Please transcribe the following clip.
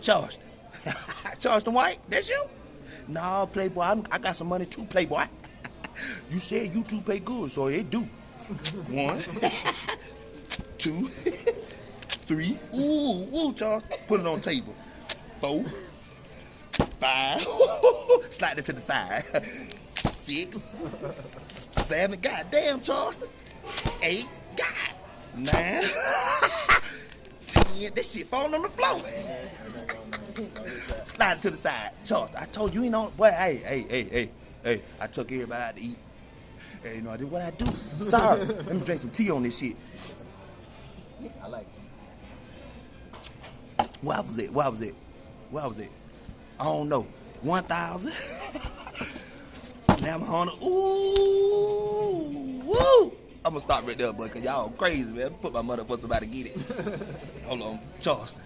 Charleston. Charleston White, that's you? No, Playboy, I got some money too, Playboy. You said you two pay good, so it do. 1, 2, 3. Ooh, Charles. Put it on the table. 4, 5. Slide it to the side. 6, 7. God damn, Charleston. 8. God. 9. 10. That shit falling on the floor. Slide it to the side. Charles, I told you, boy, hey. I took everybody out to eat. Hey, I did what I do. Sorry. Let me drink some tea on this shit. I like tea. Where was it? I don't know. 1,000? 1,100? Ooh! Woo! I'm gonna stop right there, boy, because y'all crazy, man. Put my money up for somebody to get it. Hold on. Charleston.